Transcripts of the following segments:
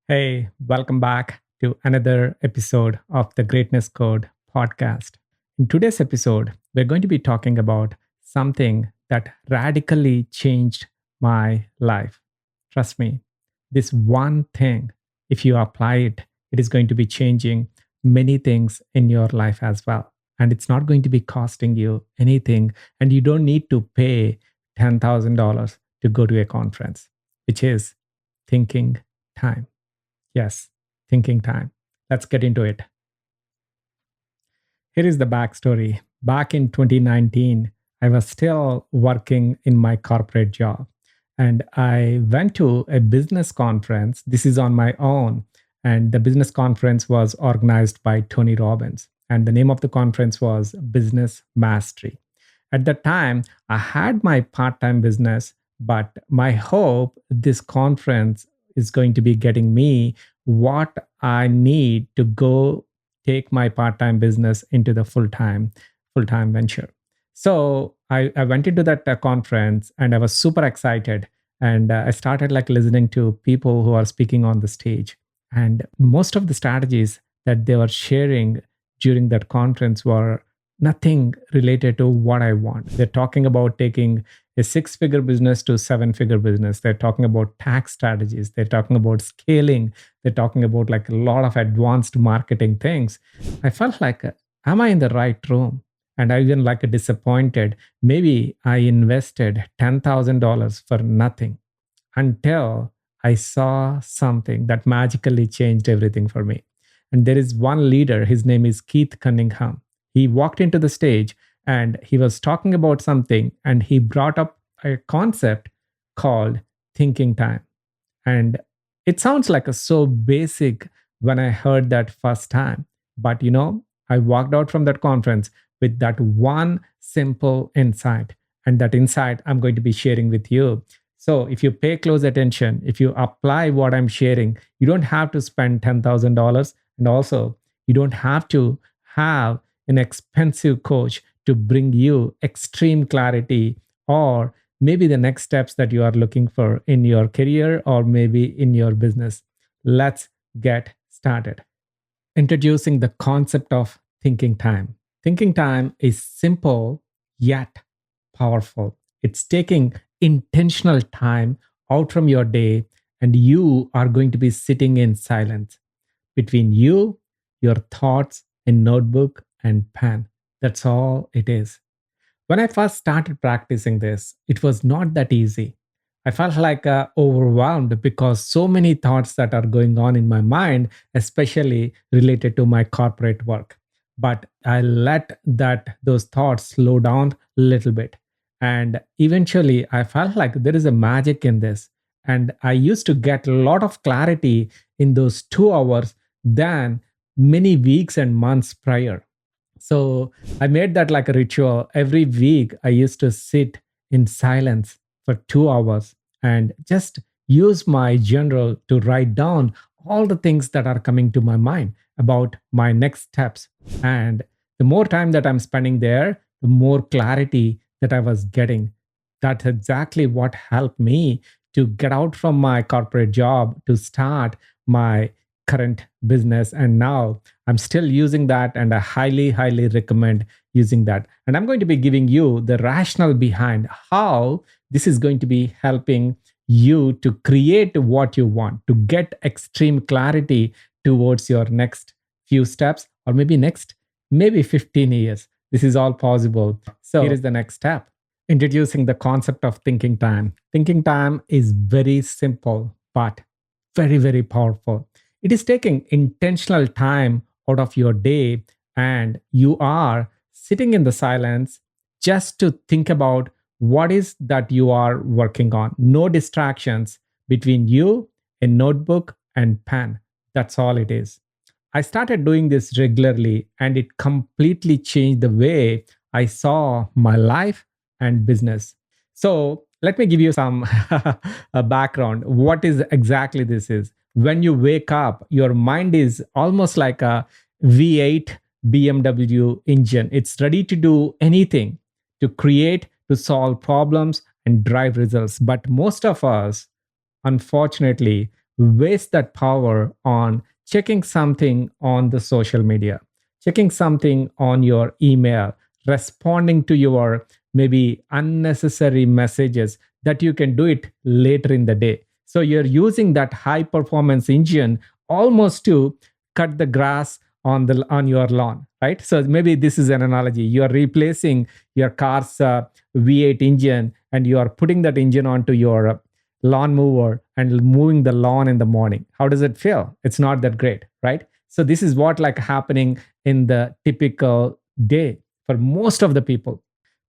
Hey, welcome back to another episode of the Greatness Code podcast. In today's episode, we're going to be talking about something that radically changed my life. Trust me, this one thing, if you apply it, it is going to be changing many things in your life as well. And it's not going to be costing you anything. And you don't need to pay $10,000 to go to a conference, which is thinking time. Yes, thinking time. Let's get into it. Here is the backstory. Back in 2019, I was still working in my corporate job and I went to a business conference. This is on my own. And the business conference was organized by Tony Robbins. And the name of the conference was Business Mastery. At the time, I had my part time business, but my hope this conference is going to be getting me what I need to go take my part-time business into the full-time venture. So I went into that conference and I was super excited. And I started like listening to people who are speaking on the stage. And most of the strategies that they were sharing during that conference were nothing related to what I want. They're talking about taking a six-figure business to seven-figure business. They're talking about tax strategies. They're talking about scaling. They're talking about like a lot of advanced marketing things. I felt like, am I in the right room? And I even like disappointed. Maybe I invested $10,000 for nothing until I saw something that magically changed everything for me. And there is one leader, his name is Keith Cunningham. He walked into the stage and he was talking about something and he brought up a concept called thinking time. And it sounds like a so basic when I heard that first time. But I walked out from that conference with that one simple insight. And that insight I'm going to be sharing with you. So if you pay close attention, if you apply what I'm sharing, you don't have to spend $10,000. And also, you don't have to have an expensive coach to bring you extreme clarity or maybe the next steps that you are looking for in your career or maybe in your business. Let's get started. Introducing the concept of thinking time. Thinking time is simple yet powerful. It's taking intentional time out from your day, and you are going to be sitting in silence between you, your thoughts, a notebook, and pen. That's all it is. When I first started practicing this, it was not that easy. I felt like overwhelmed because so many thoughts that are going on in my mind, especially related to my corporate work. But I let those thoughts slow down a little bit. And eventually I felt like there is a magic in this. And I used to get a lot of clarity in those 2 hours than many weeks and months prior. So I made that like a ritual. Every week, I used to sit in silence for 2 hours and just use my journal to write down all the things that are coming to my mind about my next steps. And the more time that I'm spending there, the more clarity that I was getting. That's exactly what helped me to get out from my corporate job to start my current business. And now I'm still using that, and I highly, highly recommend using that. And I'm going to be giving you the rationale behind how this is going to be helping you to create what you want, to get extreme clarity towards your next few steps, or maybe 15 years. This is all possible. So here is the next step. Introducing the concept of thinking time. Thinking time is very simple, but very, very powerful. It is taking intentional time out of your day, and you are sitting in the silence just to think about what is that you are working on. No distractions between you, a notebook, and pen. That's all it is. I started doing this regularly, and it completely changed the way I saw my life and business. So let me give you some a background. What is exactly this is? When you wake up, your mind is almost like a V8 BMW engine. It's ready to do anything, to create, to solve problems and drive results. But most of us, unfortunately, waste that power on checking something on the social media, checking something on your email, responding to your maybe unnecessary messages that you can do it later in the day. So you're using that high performance engine almost to cut the grass on your lawn, right? So maybe this is an analogy. You are replacing your car's V8 engine, and you are putting that engine onto your lawn mower and moving the lawn in the morning. How does it feel? It's not that great, right? So this is what like happening in the typical day for most of the people.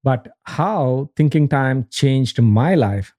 But how thinking time changed my life?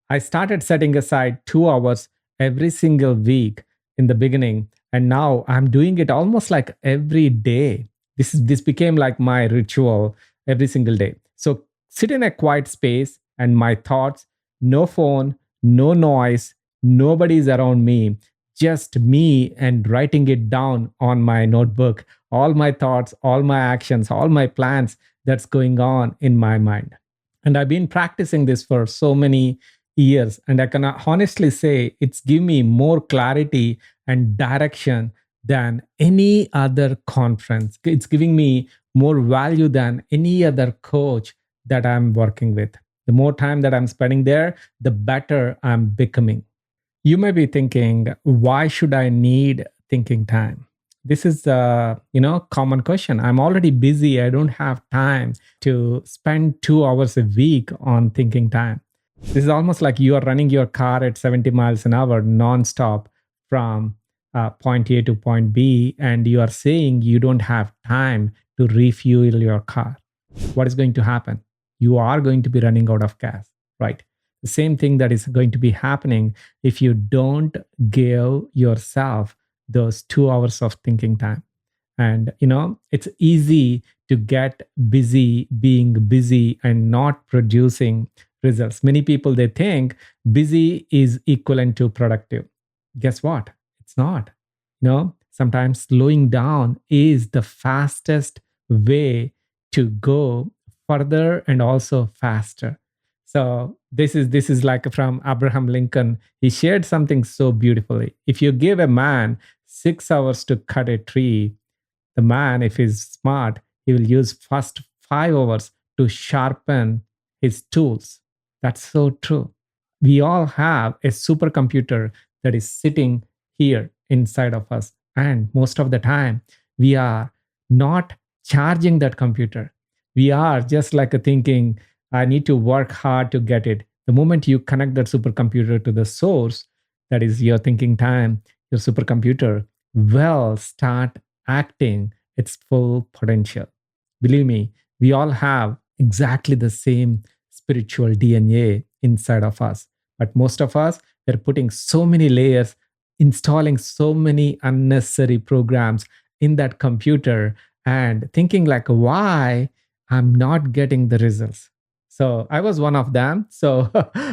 I started setting aside 2 hours every single week in the beginning, and now I'm doing it almost like every day. This became like my ritual every single day. So sit in a quiet space and my thoughts, no phone, no noise, nobody's around me, just me and writing it down on my notebook, all my thoughts, all my actions, all my plans that's going on in my mind. And I've been practicing this for so many years, and I can honestly say it's given me more clarity and direction than any other conference. It's giving me more value than any other coach that I'm working with. The more time that I'm spending there, the better I'm becoming. You may be thinking, why should I need thinking time? This is a common question. I'm already busy. I don't have time to spend 2 hours a week on thinking time. This is almost like you are running your car at 70 miles an hour nonstop from point A to point B, and you are saying you don't have time to refuel your car. What is going to happen? You are going to be running out of gas, right? The same thing that is going to be happening if you don't give yourself those 2 hours of thinking time. And it's easy to get busy being busy and not producing results. Many people, they think busy is equivalent to productive. Guess what? It's not. Sometimes slowing down is the fastest way to go further and also faster. So this is like from Abraham Lincoln. He shared something so beautifully. If you give a man 6 hours to cut a tree, the man, if he's smart, he will use first 5 hours to sharpen his tools. That's so true. We all have a supercomputer that is sitting here inside of us. And most of the time, we are not charging that computer. We are just like thinking, I need to work hard to get it. The moment you connect that supercomputer to the source, that is your thinking time, your supercomputer will start acting its full potential. Believe me, we all have exactly the same spiritual DNA inside of us. But most of us, we're putting so many layers, installing so many unnecessary programs in that computer and thinking like, why I'm not getting the results. So I was one of them. So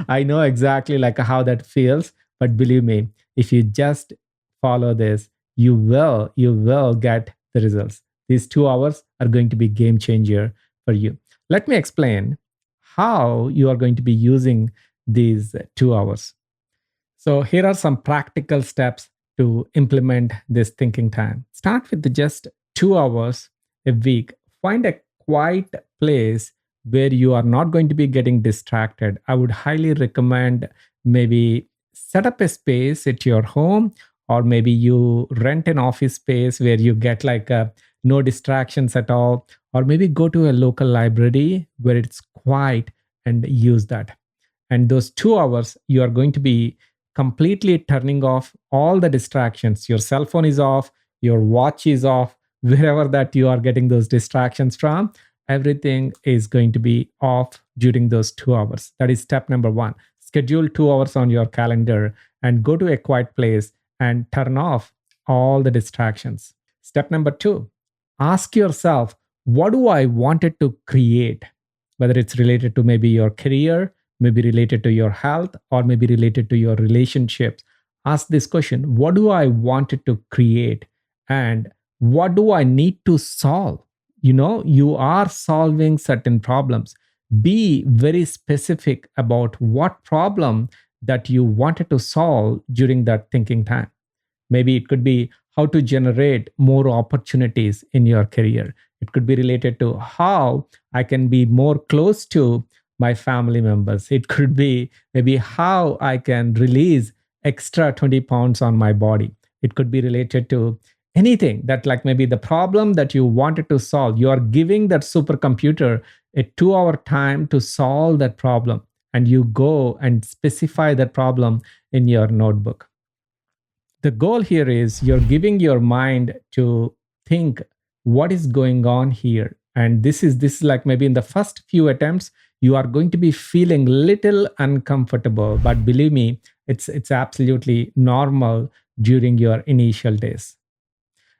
I know exactly like how that feels. But believe me, if you just follow this, you will get the results. These 2 hours are going to be game changer for you. Let me explain how you are going to be using these 2 hours. So here are some practical steps to implement this thinking time. Start with just 2 hours a week. Find a quiet place where you are not going to be getting distracted. I would highly recommend maybe set up a space at your home, or maybe you rent an office space where you get like no distractions at all, or maybe go to a local library where it's quiet and use that. And those 2 hours, you are going to be completely turning off all the distractions. Your cell phone is off, your watch is off, wherever that you are getting those distractions from, everything is going to be off during those 2 hours. That is step number one. Schedule 2 hours on your calendar and go to a quiet place and turn off all the distractions. Step number two, ask yourself, what do I wanted to create? Whether it's related to maybe your career, maybe related to your health, or maybe related to your relationships. Ask this question, what do I wanted to create? And what do I need to solve? You are solving certain problems. Be very specific about what problem that you wanted to solve during that thinking time. Maybe it could be how to generate more opportunities in your career. It could be related to how I can be more close to my family members. It could be maybe how I can release extra 20 pounds on my body. It could be related to anything that, like maybe the problem that you wanted to solve. You are giving that supercomputer a 2 hour time to solve that problem. And you go and specify that problem in your notebook. The goal here is you're giving your mind to think what is going on here, and this is like maybe in the first few attempts you are going to be feeling little uncomfortable, but believe me, it's absolutely normal during your initial days.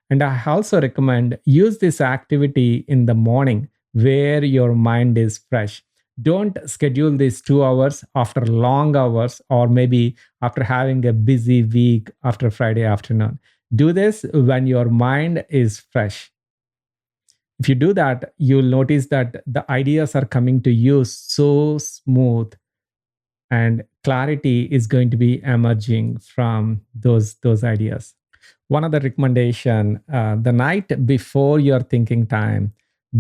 And I also recommend use this activity in the morning where your mind is fresh. Don't schedule these 2 hours after long hours or maybe after having a busy week after Friday afternoon. Do this when your mind is fresh. If you do that, you'll notice that the ideas are coming to you so smooth and clarity is going to be emerging from those ideas. One other recommendation, the night before your thinking time,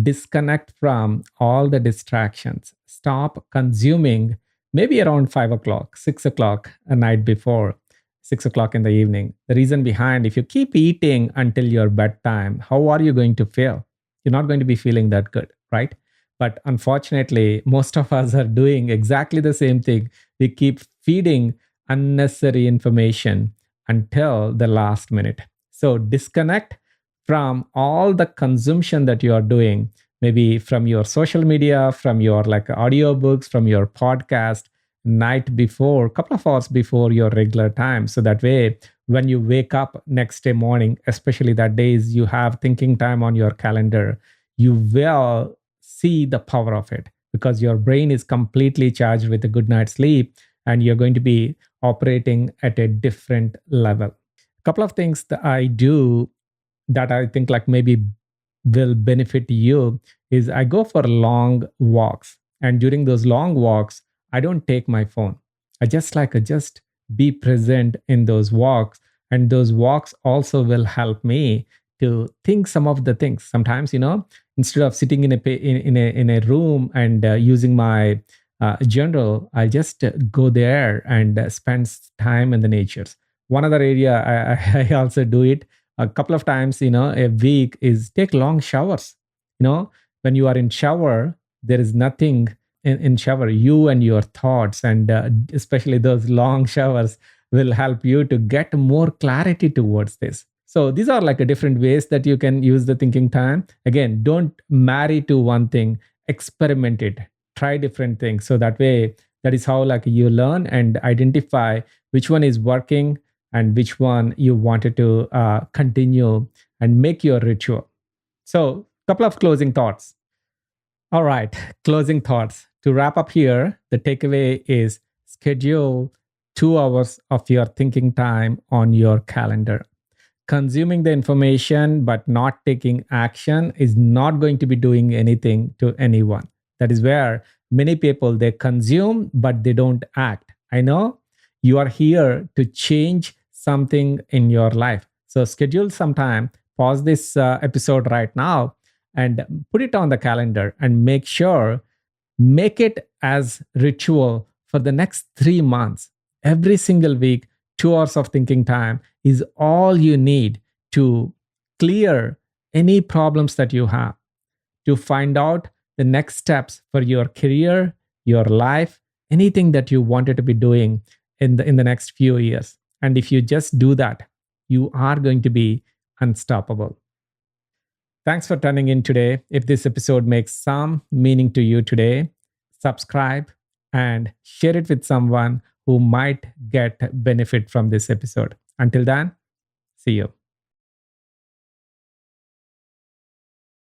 disconnect from all the distractions. Stop consuming maybe around 5 o'clock, 6 o'clock a night before, 6 o'clock in the evening. The reason behind, if you keep eating until your bedtime, how are you going to feel? You're not going to be feeling that good, right? But unfortunately, most of us are doing exactly the same thing. We keep feeding unnecessary information until the last minute. So disconnect from all the consumption that you are doing, maybe from your social media, from your like audiobooks, from your podcast, night before, a couple of hours before your regular time. So that way, when you wake up next day morning, especially that days you have thinking time on your calendar, you will see the power of it because your brain is completely charged with a good night's sleep and you're going to be operating at a different level. A couple of things that I do that I think like maybe will benefit you is I go for long walks. And during those long walks, I don't take my phone. I just be present in those walks. And those walks also will help me to think some of the things. Sometimes, instead of sitting in a room and using my journal, I just go there and spend time in the natures. One other area I also do it a couple of times, a week is take long showers. When you are in shower, there is nothing in shower, you and your thoughts, and especially those long showers will help you to get more clarity towards this. So these are like a different ways that you can use the thinking time. Again, don't marry to one thing, experiment it, try different things. So that way, that is how like you learn and identify which one is working and which one you wanted to continue and make your ritual. So, couple of closing thoughts. All right, closing thoughts. To wrap up here, the takeaway is schedule 2 hours of your thinking time on your calendar. Consuming the information but not taking action is not going to be doing anything to anyone. That is where many people they consume but they don't act. I know you are here to change something in your life. So schedule some time, pause this episode right now and put it on the calendar and make it as ritual for the next 3 months. Every single week, 2 hours of thinking time is all you need to clear any problems that you have, to find out the next steps for your career, your life, anything that you wanted to be doing in the next few years. And if you just do that, you are going to be unstoppable. Thanks for tuning in today. If this episode makes some meaning to you today, subscribe and share it with someone who might get benefit from this episode. Until then, see you.